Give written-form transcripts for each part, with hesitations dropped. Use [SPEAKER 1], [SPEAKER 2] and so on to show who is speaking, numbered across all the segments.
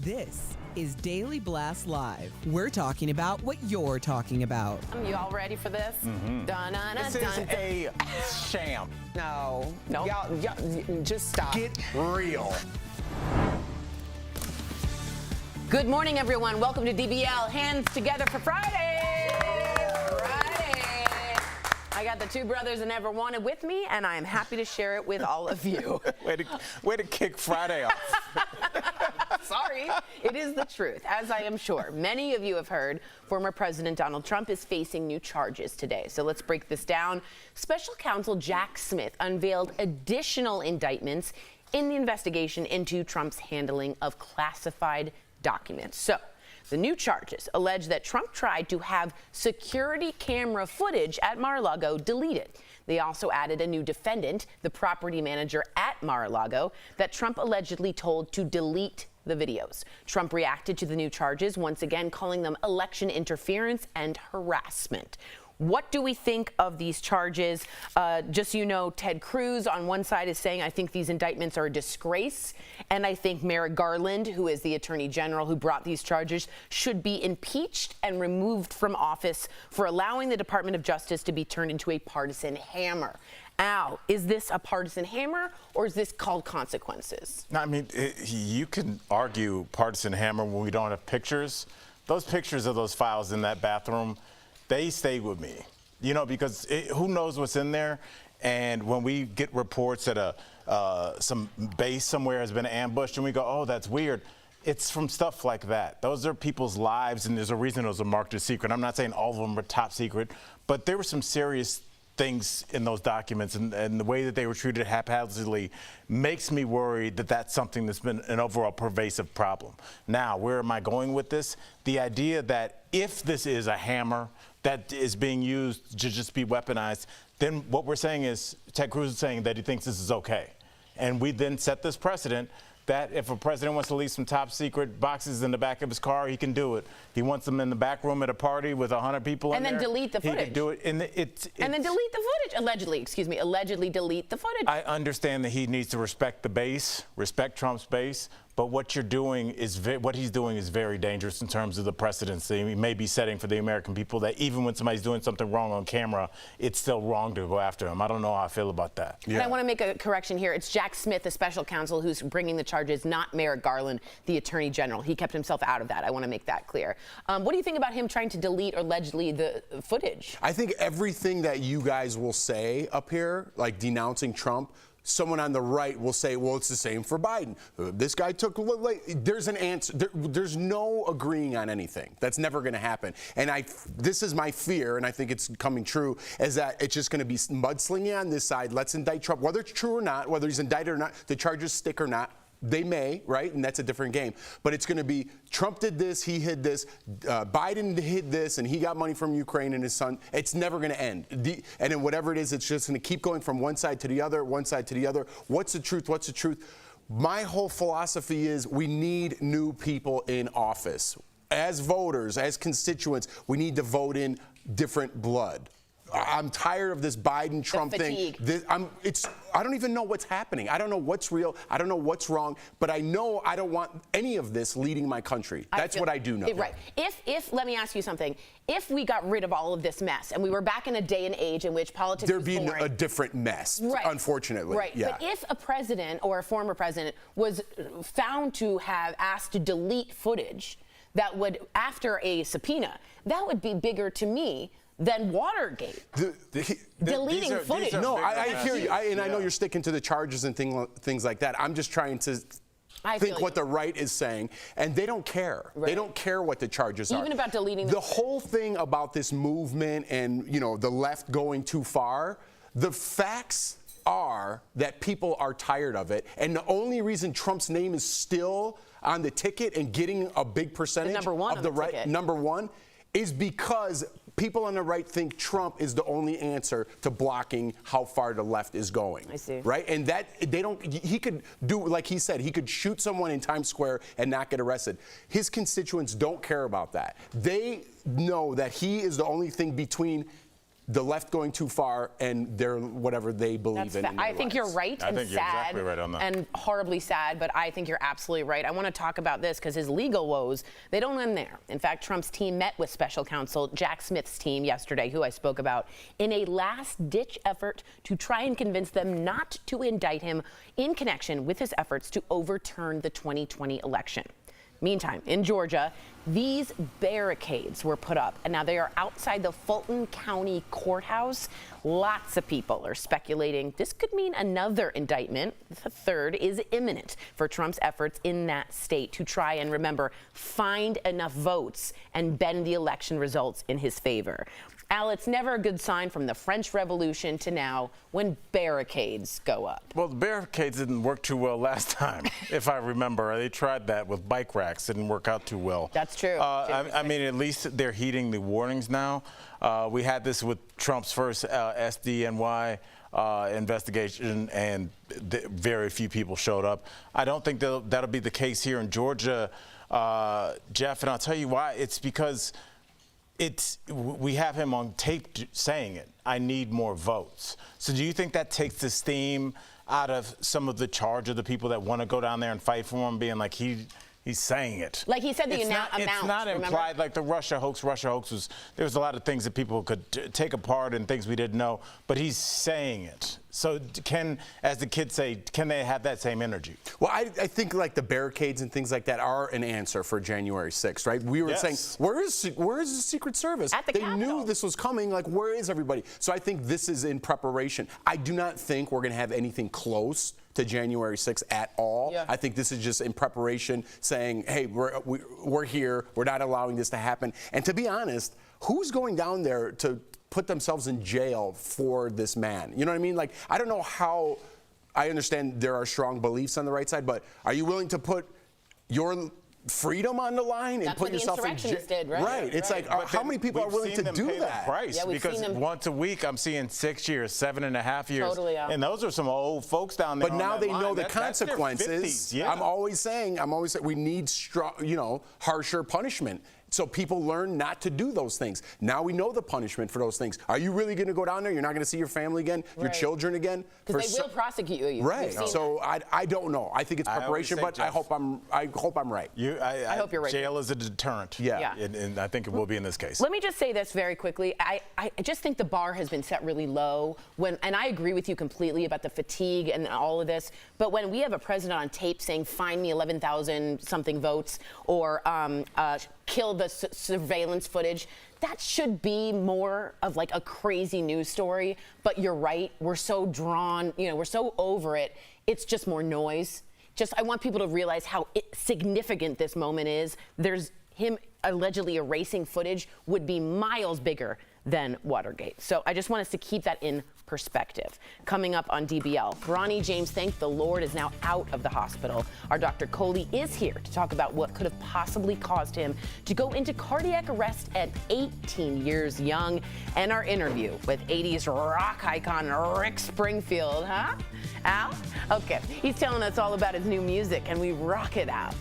[SPEAKER 1] This is Daily Blast Live. We're talking about what you're talking about.
[SPEAKER 2] You all ready for this?
[SPEAKER 3] This is a sham.
[SPEAKER 4] No. Y'all, just stop.
[SPEAKER 3] Get real.
[SPEAKER 2] Good morning, everyone. Welcome to DBL. Hands together for Friday. I got the two brothers I never wanted with me, and I am happy to share it with all of you.
[SPEAKER 3] Way to kick Friday off.
[SPEAKER 2] Sorry. It is the truth, as I am sure many of you have heard. Former President Donald Trump is facing new charges today. So let's break this down. Special counsel Jack Smith unveiled additional indictments in the investigation into Trump's handling of classified documents. So the new charges allege that Trump tried to have security camera footage at Mar-a-Lago deleted. They also added a new defendant, the property manager at Mar-a-Lago, that Trump allegedly told to delete the videos. Trump reacted to the new charges, once again calling them election interference and harassment. What do we think of these charges? Just so you know, Ted Cruz on one side is saying, I think these indictments are a disgrace. And I think Merrick Garland, who is the attorney general who brought these charges, should be impeached and removed from office for allowing the Department of Justice to be turned into a partisan hammer. Al, is this a partisan hammer or is this called consequences?
[SPEAKER 3] No, I mean, you can argue partisan hammer when we don't have pictures. Those pictures of those files in that bathroom, they stay with me, you know, because who knows what's in there. And when we get reports that some base somewhere has been ambushed and we go, oh, that's weird. It's from stuff like that. Those are people's lives, and there's a reason those are marked as secret. I'm not saying all of them are top secret, but there were some serious things in those documents, and the way that they were treated haphazardly makes me worried that that's something that's been an overall pervasive problem. Now, where am I going with this? The idea that if this is a hammer that is being used to just be weaponized, then what we're saying is Ted Cruz is saying that he thinks this is okay. And we then set this precedent that if a president wants to leave some top secret boxes in the back of his car, he can do it. He wants them in the back room at a party with 100 people in there.
[SPEAKER 2] And then delete the footage.
[SPEAKER 3] He can do it. And
[SPEAKER 2] then delete the footage. Allegedly delete the footage.
[SPEAKER 3] I understand that he needs to respect the base, respect Trump's base, but what you're doing is what he's doing is very dangerous in terms of the precedents that he may be setting for the American people, that even when somebody's doing something wrong on camera, it's still wrong to go after him. I don't know how I feel about that.
[SPEAKER 2] And I want to make a correction here. It's Jack Smith, the special counsel, who's bringing the charges, not Merrick Garland, the attorney general. He kept himself out of that. I want to make that clear. What do you think about him trying to delete or allegedly the footage?
[SPEAKER 5] I think everything that you guys will say up here, like denouncing Trump, someone on the right will say, well, it's the same for Biden. This guy took, there's an answer. There's no agreeing on anything. That's never going to happen. And this is my fear, and I think it's coming true, is that it's just going to be mudslinging on this side. Let's indict Trump. Whether it's true or not, whether he's indicted or not, the charges stick or not, they may, right? And that's a different game. But it's going to be Trump did this, he hid this, Biden hid this, and he got money from Ukraine and his son. It's never going to end. And then whatever it is, it's just going to keep going from one side to the other, one side to the other. What's the truth? What's the truth? My whole philosophy is we need new people in office. As voters, as constituents, we need to vote in different blood. I'm tired of this Biden-Trump thing. I don't even know what's happening. I don't know what's real. I don't know what's wrong. But I know I don't want any of this leading my country. That's what I do know.
[SPEAKER 2] Right. If let me ask you something. If we got rid of all of this mess and we were back in a day and age in which politics
[SPEAKER 5] there'd be a different mess, right, unfortunately.
[SPEAKER 2] Right.
[SPEAKER 5] Yeah.
[SPEAKER 2] But if a president or a former president was found to have asked to delete footage that would, after a subpoena, that would be bigger to me than Watergate. Deleting footage.
[SPEAKER 5] No, I hear you. I know you're sticking to the charges and things like that. I'm just trying to think what the right is saying, and they don't care. Right. They don't care what the charges are.
[SPEAKER 2] Even about deleting
[SPEAKER 5] the whole thing about this movement and, you know, the left going too far, the facts are that people are tired of it, and the only reason Trump's name is still on the ticket and getting a big percentage of the right, number one, is because people on the right think Trump is the only answer to blocking how far the left is going.
[SPEAKER 2] I see.
[SPEAKER 5] Right? And that he could do, like he said, he could shoot someone in Times Square and not get arrested. His constituents don't care about that. They know that he is the only thing between the left going too far and they're whatever they believe in.
[SPEAKER 2] I think you're right and
[SPEAKER 3] think you're
[SPEAKER 2] sad
[SPEAKER 3] exactly right on that.
[SPEAKER 2] and horribly sad, but I think you're absolutely right. I want to talk about this because his legal woes, they don't end there. In fact, Trump's team met with special counsel Jack Smith's team yesterday, who I spoke about, in a last-ditch effort to try and convince them not to indict him in connection with his efforts to overturn the 2020 election. Meantime, in Georgia, these barricades were put up, and now they are outside the Fulton County Courthouse. Lots of people are speculating this could mean another indictment, the third, is imminent for Trump's efforts in that state to try and, remember, find enough votes and bend the election results in his favor. Al, it's never a good sign from the French Revolution to now when barricades go up.
[SPEAKER 3] Well, the barricades didn't work too well last time, if I remember. They tried that with bike racks. Didn't work out too well.
[SPEAKER 2] That's true.
[SPEAKER 3] I mean, at least they're heeding the warnings now. We had this with Trump's first SDNY investigation, and very few people showed up. I don't think that'll be the case here in Georgia, Jeff, and I'll tell you why. It's because we have him on tape saying it. I need more votes. So do you think that takes the steam out of some of the charge of the people that want to go down there and fight for him, being like he's saying it?
[SPEAKER 2] Like he said, the amount.
[SPEAKER 3] It's not
[SPEAKER 2] remember?
[SPEAKER 3] implied like the Russia hoax. Russia hoax was, there was a lot of things that people could take apart and things we didn't know, but he's saying it. So as the kids say, can they have that same energy?
[SPEAKER 5] Well, I think like the barricades and things like that are an answer for January 6th, right? We were saying, where is the Secret Service?
[SPEAKER 2] At the
[SPEAKER 5] they
[SPEAKER 2] Capitol.
[SPEAKER 5] knew this was coming. Like, where is everybody? So I think this is in preparation. I do not think we're going to have anything close to January 6th at all.
[SPEAKER 2] Yeah.
[SPEAKER 5] I think this is just in preparation, saying, hey, we're here. We're not allowing this to happen. And to be honest, who's going down there to put themselves in jail for this man? You know what I mean? Like, I don't know how. I understand there are strong beliefs on the right side, but are you willing to put your freedom on the line and put yourself in jail?
[SPEAKER 2] That's what the insurrectionists did, right?
[SPEAKER 5] Right. It's like, how many people are willing to do that?
[SPEAKER 3] Price,
[SPEAKER 2] Yeah, we've
[SPEAKER 3] because
[SPEAKER 2] seen them.
[SPEAKER 3] once a week I'm seeing 6 years, 7.5 years.
[SPEAKER 2] Totally, yeah.
[SPEAKER 3] And those are some old folks down there.
[SPEAKER 5] But now
[SPEAKER 3] on that
[SPEAKER 5] they know
[SPEAKER 3] line.
[SPEAKER 5] the
[SPEAKER 3] That's their
[SPEAKER 5] consequences.
[SPEAKER 3] 50s, yeah.
[SPEAKER 5] I'm always saying we need harsher punishment. So people learn not to do those things. Now we know the punishment for those things. Are you really going to go down there? You're not going to see your family again, your children again?
[SPEAKER 2] Because they will prosecute you.
[SPEAKER 5] Right. So I don't know. I think it's preparation, but I hope I'm right.
[SPEAKER 3] I
[SPEAKER 2] hope you're right.
[SPEAKER 3] Jail is a deterrent.
[SPEAKER 5] Yeah.
[SPEAKER 3] And I think it will be in this case.
[SPEAKER 2] Let me just say this very quickly. I just think the bar has been set really low. And I agree with you completely about the fatigue and all of this. But when we have a president on tape saying, find me 11,000 something votes, or kill the surveillance footage, that should be more of like a crazy news story. But you're right, we're so drawn, we're so over it. It's just more noise. I want people to realize how significant this moment is. There's him allegedly erasing footage would be miles bigger than Watergate. So I just want us to keep that in perspective. Coming up on DBL, Bronny James, thank the Lord, is now out of the hospital. Our Dr. Coley is here to talk about what could have possibly caused him to go into cardiac arrest at 18 years young, and our interview with 80s rock icon Rick Springfield, huh? Al? Okay, he's telling us all about his new music, and we rock it out.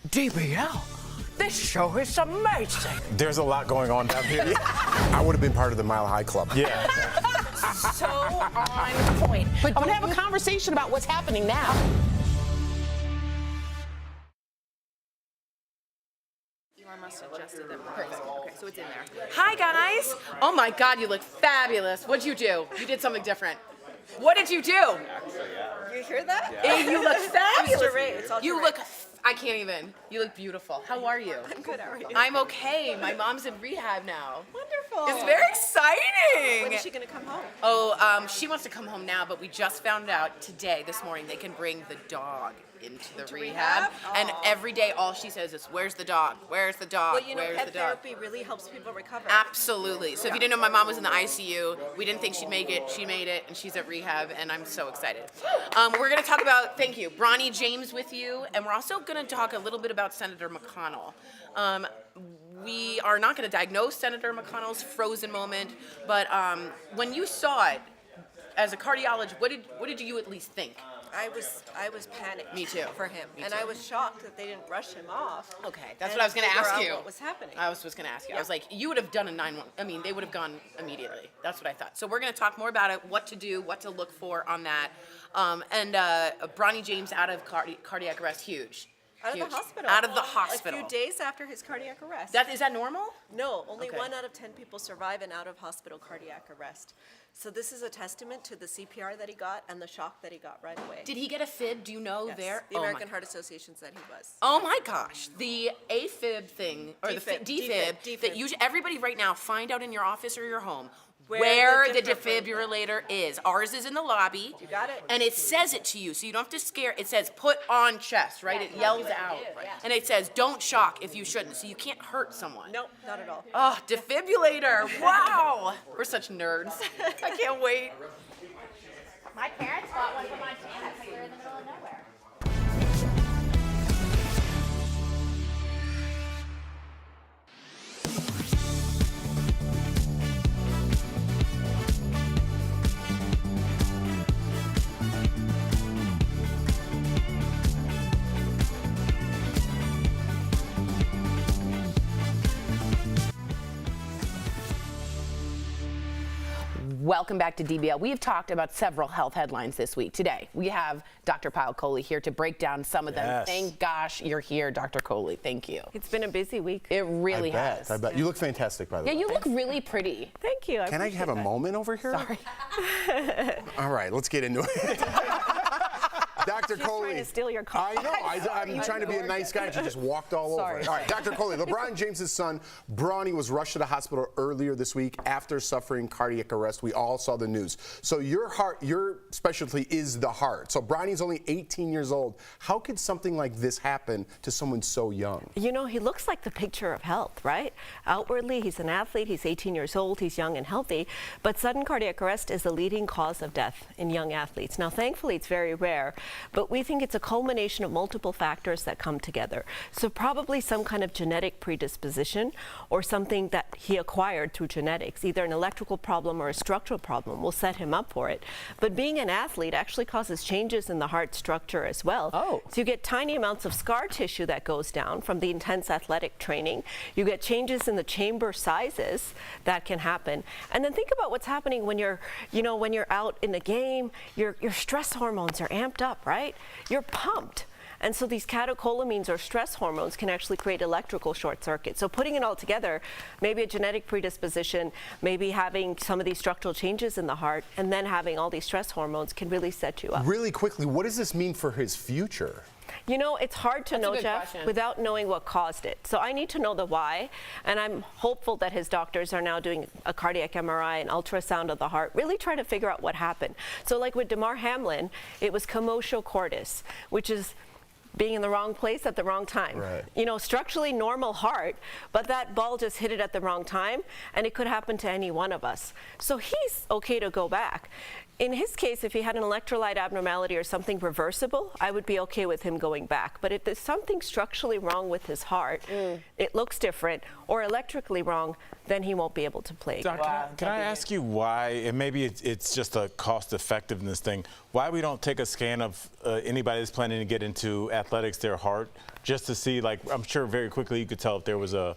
[SPEAKER 6] DBL, this show is amazing.
[SPEAKER 3] There's a lot going on down here.
[SPEAKER 5] I would have been part of the Mile High Club.
[SPEAKER 3] Yeah.
[SPEAKER 2] So on point. But I'm gonna have a conversation about what's happening now.
[SPEAKER 7] Must have adjusted them. Perfect. Okay, so it's in there. Hi, guys. Oh my God, you look fabulous. What'd you do? You did something different. What did you do?
[SPEAKER 8] You hear that?
[SPEAKER 7] You look fabulous.
[SPEAKER 8] Mr. Ray, it's all
[SPEAKER 7] You
[SPEAKER 8] Ray.
[SPEAKER 7] look. I can't even. You look beautiful. How are you?
[SPEAKER 8] I'm good. How are you?
[SPEAKER 7] I'm okay. My mom's in rehab now.
[SPEAKER 8] Wonderful.
[SPEAKER 7] It's very exciting.
[SPEAKER 8] When is she gonna come home?
[SPEAKER 7] Oh, she wants to come home now, but we just found out this morning, they can bring the dog into the rehab. And
[SPEAKER 8] Aw.
[SPEAKER 7] every day, all she says is, "Where's the dog? Where's the dog?
[SPEAKER 8] Well,
[SPEAKER 7] Where's
[SPEAKER 8] pet
[SPEAKER 7] the dog?"
[SPEAKER 8] therapy really helps people recover.
[SPEAKER 7] Absolutely. So if you didn't know, my mom was in the ICU. We didn't think she'd make it. She made it, and she's at rehab, and I'm so excited. We're going to talk about, thank you, Bronny James with you, and we're also going to talk a little bit about Senator McConnell. We are not going to diagnose Senator McConnell's frozen moment, but when you saw it, as a cardiologist, what did you at least think?
[SPEAKER 8] I was panicked.
[SPEAKER 7] Me too.
[SPEAKER 8] For him,
[SPEAKER 7] Me
[SPEAKER 8] and
[SPEAKER 7] too.
[SPEAKER 8] I was shocked that they didn't rush him off.
[SPEAKER 7] Okay, that's
[SPEAKER 8] and
[SPEAKER 7] what I was going to
[SPEAKER 8] figure
[SPEAKER 7] ask
[SPEAKER 8] out
[SPEAKER 7] you.
[SPEAKER 8] What was happening?
[SPEAKER 7] I was just going to ask you. I was like, you would have done a 911. I mean, they would have gone immediately. That's what I thought. So we're going to talk more about it, what to do, what to look for on that. And Bronny James out of cardiac arrest, huge.
[SPEAKER 8] Out of
[SPEAKER 7] Huge.
[SPEAKER 8] the hospital.
[SPEAKER 7] Out of the hospital.
[SPEAKER 8] A few days after his cardiac arrest.
[SPEAKER 7] Is that normal?
[SPEAKER 8] No, only
[SPEAKER 7] Okay.
[SPEAKER 8] 1 out of 10 people survive an out-of-hospital cardiac arrest. So this is a testament to the CPR that he got and the shock that he got right away.
[SPEAKER 7] Did he get a fib? Do you know
[SPEAKER 8] Yes.
[SPEAKER 7] there?
[SPEAKER 8] The
[SPEAKER 7] Oh my-
[SPEAKER 8] American Heart Association said he was.
[SPEAKER 7] Oh my gosh, the AFib thing, or
[SPEAKER 8] Defib,
[SPEAKER 7] the defib,
[SPEAKER 8] defib.
[SPEAKER 7] that everybody right now find out in your office or your home
[SPEAKER 8] Where
[SPEAKER 7] where the
[SPEAKER 8] the
[SPEAKER 7] defibrillator is. Ours is in the lobby.
[SPEAKER 8] You got it.
[SPEAKER 7] And it says it to you, so you don't have to scare. It says put on chest, right? It yells out. And it says don't shock if you shouldn't, so you can't hurt someone.
[SPEAKER 8] Nope, not at all.
[SPEAKER 7] Oh, defibrillator, wow. We're such nerds. I can't wait.
[SPEAKER 9] My parents bought one from Montana because they're in the middle of nowhere.
[SPEAKER 2] Welcome back to DBL. We have talked about several health headlines this week. Today, we have Dr. Pyle Coley here to break down some of them.
[SPEAKER 3] Yes.
[SPEAKER 2] Thank gosh you're here, Dr. Coley. Thank you.
[SPEAKER 8] It's been a busy week.
[SPEAKER 2] It really has.
[SPEAKER 5] I bet. You look fantastic, by the
[SPEAKER 2] Yeah,
[SPEAKER 5] way.
[SPEAKER 2] you look really pretty.
[SPEAKER 8] Thank you.
[SPEAKER 5] Can I have a moment over here?
[SPEAKER 2] Sorry.
[SPEAKER 5] All right, let's get into it. Dr.
[SPEAKER 8] She's
[SPEAKER 5] Coley.
[SPEAKER 8] trying to steal your car.
[SPEAKER 5] I know. I'm trying to be a nice guy, and she just walked all
[SPEAKER 8] Sorry.
[SPEAKER 5] over. All right, Dr. Coley. LeBron James' son, Bronny, was rushed to the hospital earlier this week after suffering cardiac arrest. We all saw the news. So your specialty is the heart. So Bronny's only 18 years old. How could something like this happen to someone so young?
[SPEAKER 10] You know, he looks like the picture of health, right? Outwardly, he's an athlete, he's 18 years old, he's young and healthy, but sudden cardiac arrest is the leading cause of death in young athletes. Now, thankfully, it's very rare, but we think it's a culmination of multiple factors that come together. So probably some kind of genetic predisposition or something that he acquired through genetics, either an electrical problem or a structural problem will set him up for it. But being an athlete actually causes changes in the heart structure as well.
[SPEAKER 2] Oh.
[SPEAKER 10] So you get tiny amounts of scar tissue that goes down from the intense athletic training. You get changes in the chamber sizes that can happen. And then think about what's happening when you're out in a game, your stress hormones are amped up, right? You're pumped. And so these catecholamines or stress hormones can actually create electrical short circuits. So putting it all together, maybe a genetic predisposition, maybe having some of these structural changes in the heart, and then having all these stress hormones can really set you up.
[SPEAKER 5] Really quickly, what does this mean for his future?
[SPEAKER 10] You know, it's hard to
[SPEAKER 2] That's a
[SPEAKER 10] know,
[SPEAKER 2] good
[SPEAKER 10] Jeff,
[SPEAKER 2] question.
[SPEAKER 10] without knowing what caused it. So I need to know the why, and I'm hopeful that his doctors are now doing a cardiac MRI and ultrasound of the heart, really try to figure out what happened. So like with Damar Hamlin, it was commotio cordis, which is being in the wrong place at the wrong time.
[SPEAKER 5] Right.
[SPEAKER 10] You know, structurally normal heart, but that ball just hit it at the wrong time, and it could happen to any one of us. So he's okay to go back. In his case, if he had an electrolyte abnormality or something reversible, I would be okay with him going back. But if there's something structurally wrong with his heart, it looks different, or electrically wrong, then he won't be able to play.
[SPEAKER 3] Doc, can I ask you why, and maybe it's just a cost effectiveness thing, why we don't take a scan of anybody that's planning to get into athletics, their heart, just to see, like, I'm sure very quickly you could tell if there was a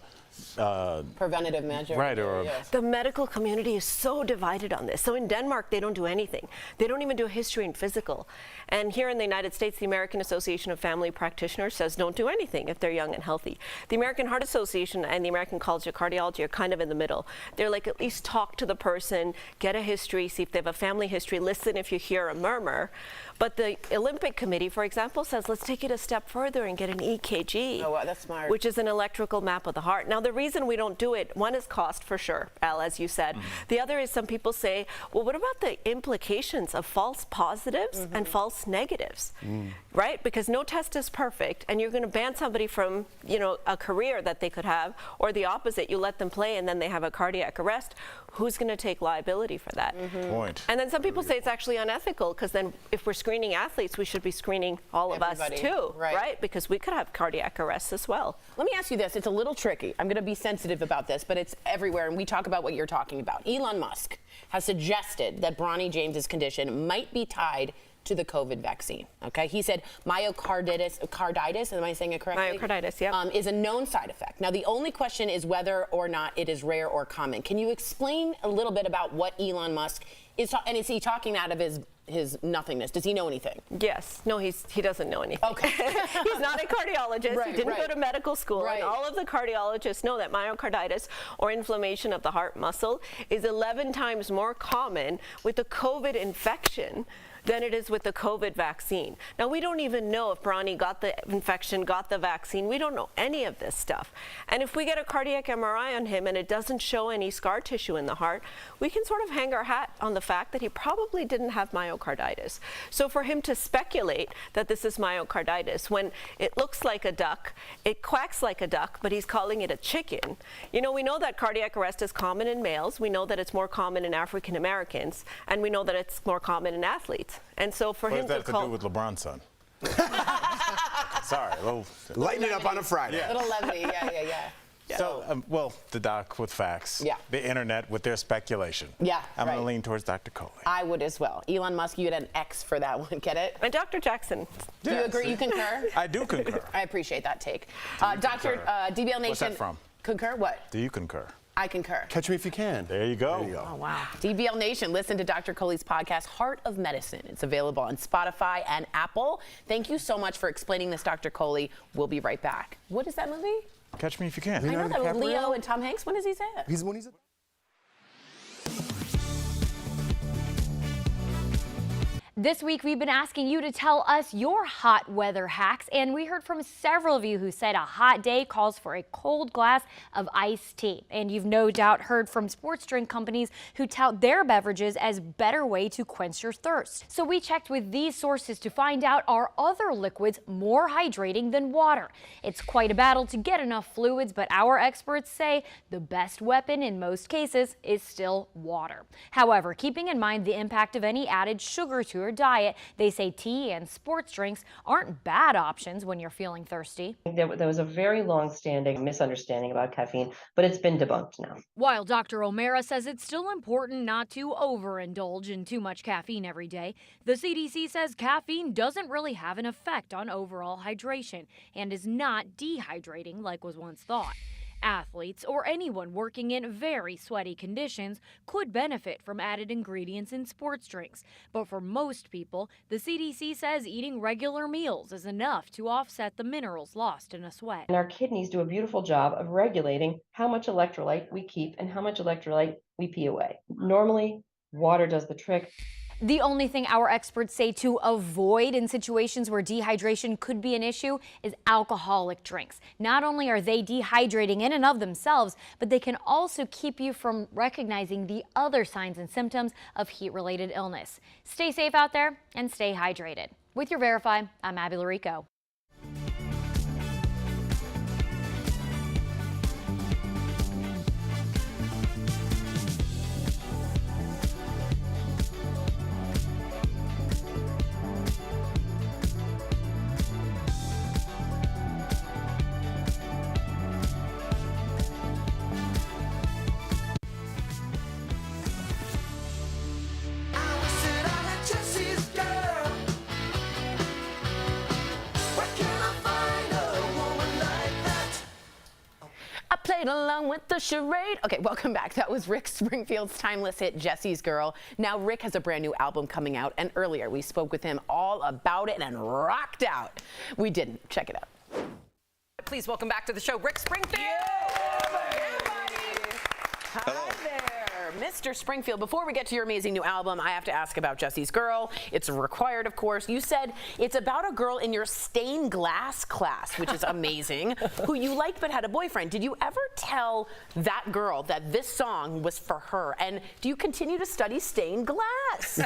[SPEAKER 2] Preventative measure.
[SPEAKER 3] right, or
[SPEAKER 10] The medical community is so divided on this. So in Denmark, they don't do anything. They don't even do a history and physical. And here in the United States, the American Association of Family Practitioners says don't do anything if they're young and healthy. The American Heart Association and the American College of Cardiology are kind of in the middle. They're like, at least talk to the person, get a history, see if they have a family history, listen if you hear a murmur. But the Olympic Committee, for example, says let's take it a step further and get an EKG.
[SPEAKER 2] Oh, wow, that's smart.
[SPEAKER 10] Which is an electrical map of the heart. Now, the reason we don't do it, one is cost for sure, Al, as you said. The other is some people say, well, what about the implications of false positives and false negatives, right? Because no test is perfect, and you're going to ban somebody from, a career that they could have, or the opposite, you let them play and then they have a cardiac arrest. Who's going to take liability for that?
[SPEAKER 3] point.
[SPEAKER 10] And then some people say it's actually unethical, because then if we're screening athletes, we should be screening all of us
[SPEAKER 2] Everybody,
[SPEAKER 10] too,
[SPEAKER 2] right.
[SPEAKER 10] Because we could have cardiac arrests as well.
[SPEAKER 2] Let me ask you this. It's a little tricky. I'm going to be sensitive about this, but it's everywhere, and we talk about what you're talking about. Elon Musk has suggested that Bronny James's condition might be tied to the COVID vaccine. Okay, he said myocarditis. Am I saying it correctly?
[SPEAKER 10] Myocarditis, yeah.
[SPEAKER 2] Is a known side effect. Now, the only question is whether or not it is rare or common. Can you explain a little bit about what Elon Musk is, and is he talking out of his nothingness? Does he know anything?
[SPEAKER 10] Yes. No, he doesn't know anything.
[SPEAKER 2] Okay.
[SPEAKER 10] He's not a cardiologist.
[SPEAKER 2] Right,
[SPEAKER 10] he didn't
[SPEAKER 2] right.
[SPEAKER 10] go to medical school.
[SPEAKER 2] Right.
[SPEAKER 10] And all of the cardiologists know that myocarditis, or inflammation of the heart muscle, is 11 times more common with the COVID infection than it is with the COVID vaccine. Now, we don't even know if Bronny got the infection, got the vaccine. We don't know any of this stuff. And if we get a cardiac MRI on him and it doesn't show any scar tissue in the heart, we can sort of hang our hat on the fact that he probably didn't have myocarditis. So for him to speculate that this is myocarditis when it looks like a duck, it quacks like a duck, but he's calling it a chicken. You know, we know that cardiac arrest is common in males. We know that it's more common in African Americans, and we know that it's more common in athletes. And so for him
[SPEAKER 3] What does that
[SPEAKER 10] to
[SPEAKER 3] have to do with LeBron's son? Sorry,
[SPEAKER 5] Lighten it up on a Friday.
[SPEAKER 2] Yeah. Little levity, yeah.
[SPEAKER 3] So, well, the doc with facts.
[SPEAKER 2] Yeah.
[SPEAKER 3] The internet with their speculation.
[SPEAKER 2] Yeah,
[SPEAKER 3] I'm going
[SPEAKER 2] right.
[SPEAKER 3] to lean towards Dr. Coley.
[SPEAKER 2] I would as well. Elon Musk, you had an X for that one. Get it?
[SPEAKER 10] And Dr. Jackson.
[SPEAKER 2] Do you agree? You concur?
[SPEAKER 3] I do concur.
[SPEAKER 2] I appreciate that take.
[SPEAKER 3] you
[SPEAKER 2] Dr.
[SPEAKER 3] concur?
[SPEAKER 2] DBL Nation.
[SPEAKER 3] What's that from?
[SPEAKER 2] Concur what?
[SPEAKER 3] Do you concur?
[SPEAKER 2] I concur.
[SPEAKER 5] Catch me if you can.
[SPEAKER 3] There you go.
[SPEAKER 5] There you go.
[SPEAKER 2] Oh, wow. DBL Nation, listen to Dr. Coley's podcast, Heart of Medicine. It's available on Spotify and Apple. Thank you so much for explaining this, Dr. Coley. We'll be right back. What is that movie?
[SPEAKER 3] Catch me if you can.
[SPEAKER 2] I know that with
[SPEAKER 5] DiCaprio?
[SPEAKER 2] Leo and Tom Hanks. When does he say it?
[SPEAKER 5] He's when he's.
[SPEAKER 9] This week, we've been asking you to tell us your hot weather hacks, and we heard from several of you who said a hot day calls for a cold glass of iced tea. And you've no doubt heard from sports drink companies who tout their beverages as a better way to quench your thirst. So we checked with these sources to find out, are other liquids more hydrating than water? It's quite a battle to get enough fluids, but our experts say the best weapon in most cases is still water. However, keeping in mind the impact of any added sugar to your diet, they say tea and sports drinks aren't bad options when you're feeling thirsty.
[SPEAKER 11] There was a very long-standing misunderstanding about caffeine, but it's been debunked now.
[SPEAKER 9] While Dr. O'Mara says it's still important not to overindulge in too much caffeine every day, the CDC says caffeine doesn't really have an effect on overall hydration and is not dehydrating like was once thought. Athletes or anyone working in very sweaty conditions could benefit from added ingredients in sports drinks. But for most people, the CDC says eating regular meals is enough to offset the minerals lost in a sweat.
[SPEAKER 11] And our kidneys do a beautiful job of regulating how much electrolyte we keep and how much electrolyte we pee away. Normally, water does the trick.
[SPEAKER 9] The only thing our experts say to avoid in situations where dehydration could be an issue is alcoholic drinks. Not only are they dehydrating in and of themselves, but they can also keep you from recognizing the other signs and symptoms of heat-related illness. Stay safe out there and stay hydrated. With your Verify, I'm Abby Larico.
[SPEAKER 2] Played along with the charade. Okay, welcome back. That was Rick Springfield's timeless hit, Jesse's Girl. Now, Rick has a brand new album coming out, and earlier we spoke with him all about it and rocked out. We didn't. Check it out.
[SPEAKER 4] Please welcome back to the show, Rick Springfield.
[SPEAKER 2] Hi there, Mr. Springfield. Before we get to your amazing new album, I have to ask about Jesse's Girl. It's required, of course. You said it's about a girl in your stained glass class, which is amazing, who you liked but had a boyfriend. Did you ever tell that girl that this song was for her? And do you continue to study stained glass?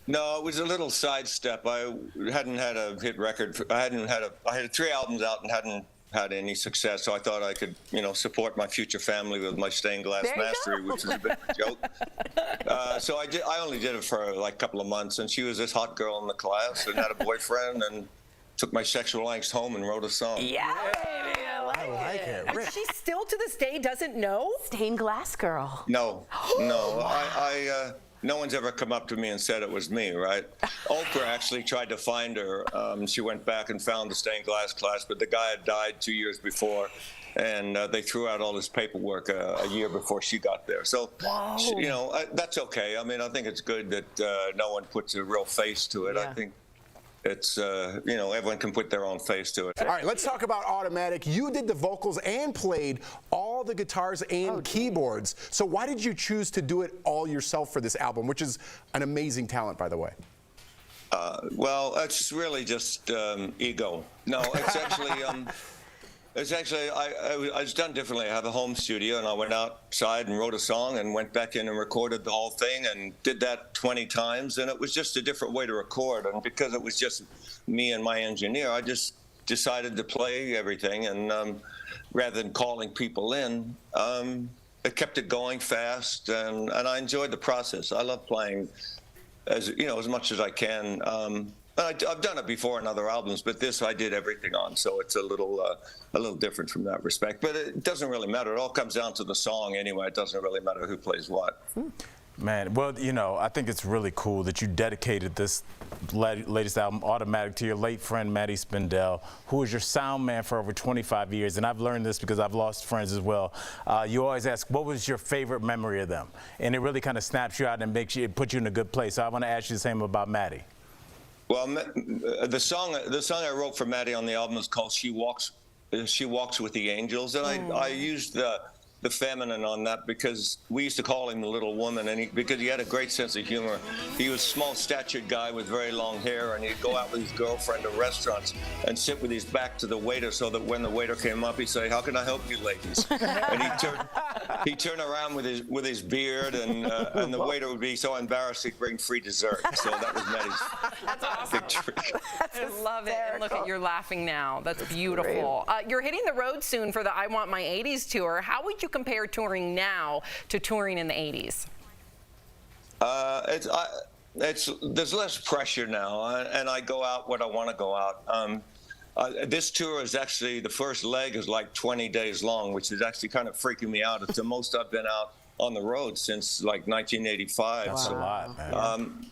[SPEAKER 12] No, it was a little sidestep. I hadn't had a hit record. I had 3 albums out and hadn't had any success, so I thought I could, support my future family with my stained glass mastery, which is a bit of a joke. So I only did it for like a couple of months, and she was this hot girl in the class and had a boyfriend and took my sexual angst home and wrote a song.
[SPEAKER 2] Yeah, baby, I like it.
[SPEAKER 4] And she still to this day doesn't know?
[SPEAKER 2] Stained glass girl.
[SPEAKER 12] No, no one's ever come up to me and said it was me, right? Oprah actually tried to find her. She went back and found the stained glass class, but the guy had died 2 years before, and they threw out all his paperwork a year before she got there. So, you know, that's okay. I mean, I think it's good that no one puts a real face to it. I think it's, you know, everyone can put their own face to it.
[SPEAKER 5] All right, let's talk about Automatic. You did the vocals and played all the guitars and keyboards. So why did you choose to do it all yourself for this album, which is an amazing talent, by the way?
[SPEAKER 12] Well, it's really just ego. No, it's actually... It's actually, I was done differently. I have a home studio, and I went outside and wrote a song and went back in and recorded the whole thing and did that 20 times. And it was just a different way to record. And because it was just me and my engineer, I just decided to play everything. And rather than calling people in, it kept it going fast. And I enjoyed the process. I love playing as much as I can. I've done it before in other albums, but this I did everything on, so it's a little different from that respect. But it doesn't really matter. It all comes down to the song anyway. It doesn't really matter who plays what.
[SPEAKER 3] Man, well, you know, I think it's really cool that you dedicated this latest album, Automatic, to your late friend, Matty Spindell, who was your sound man for over 25 years. And I've learned this because I've lost friends as well. You always ask, what was your favorite memory of them? And it really kind of snaps you out and it puts you in a good place. So I want to ask you the same about Matty.
[SPEAKER 12] Well, the song I wrote for Matty on the album is called "She Walks with the Angels," and I used the feminine on that because we used to call him the little woman, and because he had a great sense of humor. He was a small-statured guy with very long hair, and he'd go out with his girlfriend to restaurants and sit with his back to the waiter, so that when the waiter came up, he'd say, "How can I help you, ladies?" And he'd turn around with his beard, and the waiter would be so embarrassed he'd bring free dessert. So that was Matty's big trick.
[SPEAKER 4] I love it. And look at, you're laughing now. That's beautiful. You're hitting the road soon for the I Want My 80s tour. How would you compare touring now to touring in the 80s?
[SPEAKER 12] There's less pressure now, and I go out when I want to go out. This tour is actually, the first leg is like 20 days long, which is actually kind of freaking me out. It's the most I've been out on the road since like 1985.
[SPEAKER 3] That's a lot, man.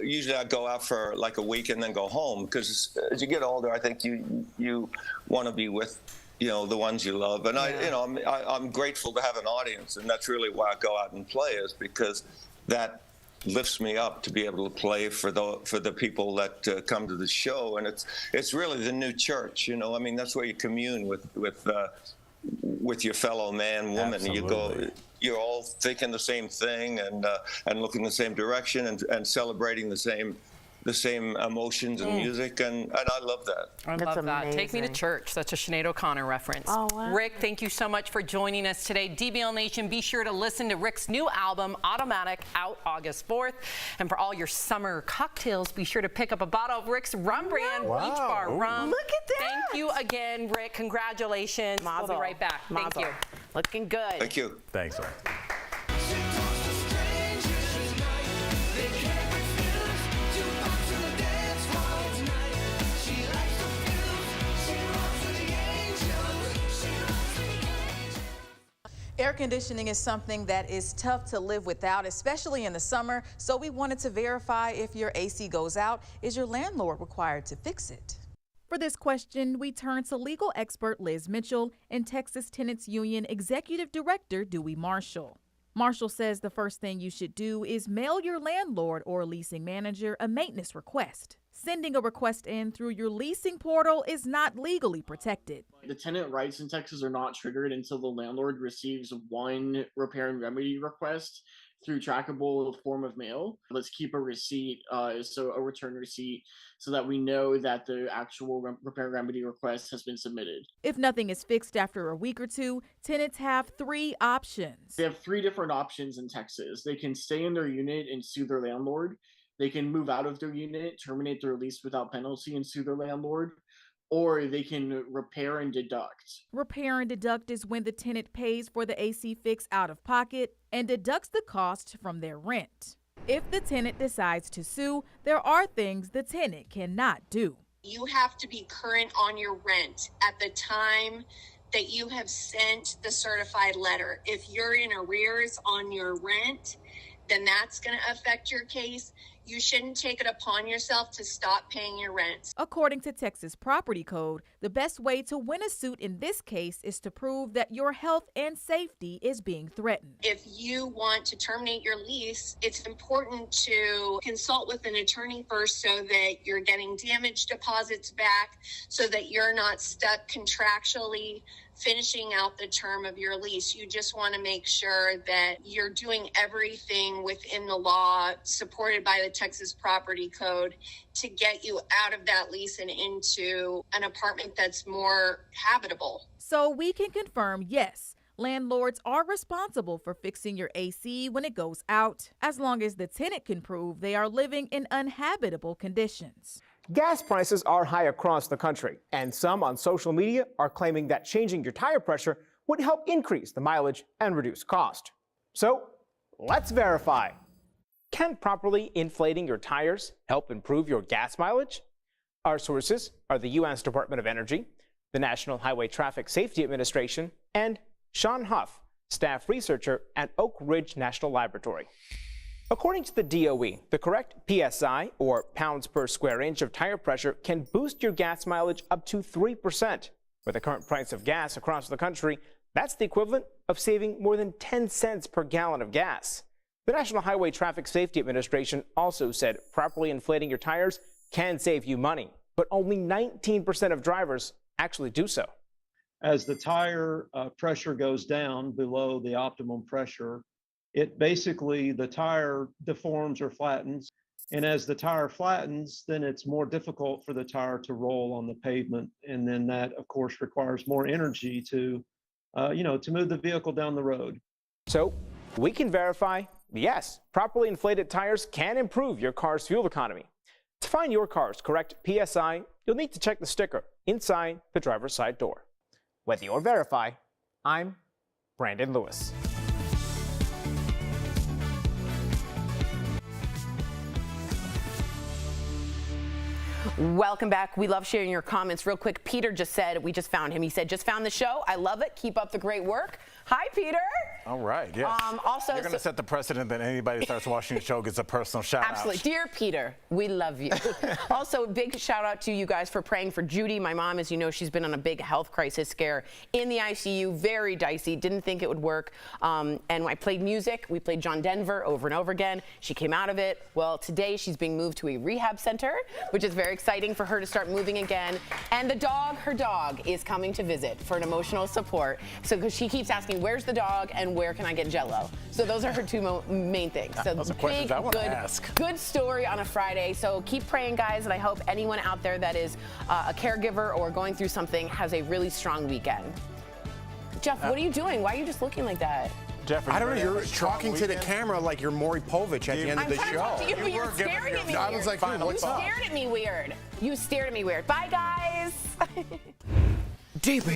[SPEAKER 12] Usually I go out for like a week and then go home, because as you get older, I think you want to be with the ones you love. And I'm grateful to have an audience, and that's really why I go out and play, is because that lifts me up to be able to play for the people that come to the show. And it's really the new church, I mean, that's where you commune with your fellow man, woman.
[SPEAKER 3] Absolutely.
[SPEAKER 12] You're all thinking the same thing and looking the same direction and celebrating the same emotions and music, and I love that.
[SPEAKER 4] I love that. Take Me to Church. That's a Sinead O'Connor reference. Oh, wow. Rick, thank you so much for joining us today. DBL Nation, be sure to listen to Rick's new album, Automatic, out August 4th. And for all your summer cocktails, be sure to pick up a bottle of Rick's rum brand, Beach Bar Rum.
[SPEAKER 2] Look at that.
[SPEAKER 4] Thank you again, Rick. Congratulations.
[SPEAKER 2] Mazel.
[SPEAKER 4] We'll be right back. Thank you.
[SPEAKER 2] Looking good.
[SPEAKER 12] Thank you.
[SPEAKER 3] Thanks, Rick.
[SPEAKER 13] Air conditioning is something that is tough to live without, especially in the summer. So we wanted to verify if your AC goes out, is your landlord required to fix it? For this question, we turn to legal expert Liz Mitchell and Texas Tenants Union Executive Director Dewey Marshall. Marshall says the first thing you should do is mail your landlord or leasing manager a maintenance request. Sending a request in through your leasing portal is not legally protected.
[SPEAKER 14] The tenant rights in Texas are not triggered until the landlord receives one repair and remedy request through trackable form of mail. Let's keep a receipt, so a return receipt, so that we know that the actual repair and remedy request has been submitted.
[SPEAKER 13] If nothing is fixed after a week or two, tenants have 3 options.
[SPEAKER 14] They have 3 different options in Texas. They can stay in their unit and sue their landlord. They can move out of their unit, terminate their lease without penalty, and sue their landlord, or they can repair and deduct.
[SPEAKER 13] Repair and deduct is when the tenant pays for the AC fix out of pocket and deducts the cost from their rent. If the tenant decides to sue, there are things the tenant cannot do.
[SPEAKER 15] You have to be current on your rent at the time that you have sent the certified letter. If you're in arrears on your rent, then that's going to affect your case. You shouldn't take it upon yourself to stop paying your rent.
[SPEAKER 13] According to Texas Property Code, the best way to win a suit in this case is to prove that your health and safety is being threatened.
[SPEAKER 15] If you want to terminate your lease, it's important to consult with an attorney first so that you're getting damage deposits back, so that you're not stuck contractually finishing out the term of your lease. You just want to make sure that you're doing everything within the law supported by the Texas Property Code to get you out of that lease and into an apartment that's more habitable.
[SPEAKER 13] So we can confirm, yes, landlords are responsible for fixing your AC when it goes out, as long as the tenant can prove they are living in uninhabitable conditions.
[SPEAKER 16] Gas prices are high across the country, and some on social media are claiming that changing your tire pressure would help increase the mileage and reduce cost. So, let's verify. Can properly inflating your tires help improve your gas mileage? Our sources are the U.S. Department of Energy, the National Highway Traffic Safety Administration, and Sean Huff, staff researcher at Oak Ridge National Laboratory. According to the DOE, the correct PSI, or pounds per square inch of tire pressure, can boost your gas mileage up to 3%. With the current price of gas across the country, that's the equivalent of saving more than 10 cents per gallon of gas. The National Highway Traffic Safety Administration also said properly inflating your tires can save you money, but only 19% of drivers actually do so.
[SPEAKER 17] As the tire pressure goes down below the optimum pressure, the tire deforms or flattens. And as the tire flattens, then it's more difficult for the tire to roll on the pavement. And then that, of course, requires more energy to move the vehicle down the road.
[SPEAKER 16] So we can verify, yes, properly inflated tires can improve your car's fuel economy. To find your car's correct PSI, you'll need to check the sticker inside the driver's side door. Whether you're verify, I'm Brandon Lewis.
[SPEAKER 2] Welcome back. We love sharing your comments. Real quick, Peter just said, we just found him. He said, just found the show. I love it. Keep up the great work. Hi, Peter.
[SPEAKER 3] All right, yes.
[SPEAKER 2] Also,
[SPEAKER 3] you're going to set the precedent that anybody starts watching the show gets a personal shout out.
[SPEAKER 2] Absolutely. Dear Peter, we love you. Also, big shout out to you guys for praying for Judy. My mom, as you know, she's been on a big health crisis scare in the ICU. Very dicey. Didn't think it would work. And I played music. We played John Denver over and over again. She came out of it. Well, today she's being moved to a rehab center, which is very exciting for her to start moving again. And the dog, her dog, is coming to visit for an emotional support. So, because she keeps asking, where's the dog and where can I get Jell-O? So those are her two main things. So
[SPEAKER 3] those are questions I want to ask.
[SPEAKER 2] Good story on a Friday. So keep praying, guys, and I hope anyone out there that is a caregiver or going through something has a really strong weekend. Jeff, what are you doing? Why are you just looking like that?
[SPEAKER 3] Jeff,
[SPEAKER 5] I don't know. You're talking to the camera like you're Maury Povich at the end of the show.
[SPEAKER 2] I'm trying to talk to you, but you're staring at me weird.
[SPEAKER 5] I was like, what's up?
[SPEAKER 2] You stared at me weird. You stared at me weird. Bye, guys.
[SPEAKER 6] DBL.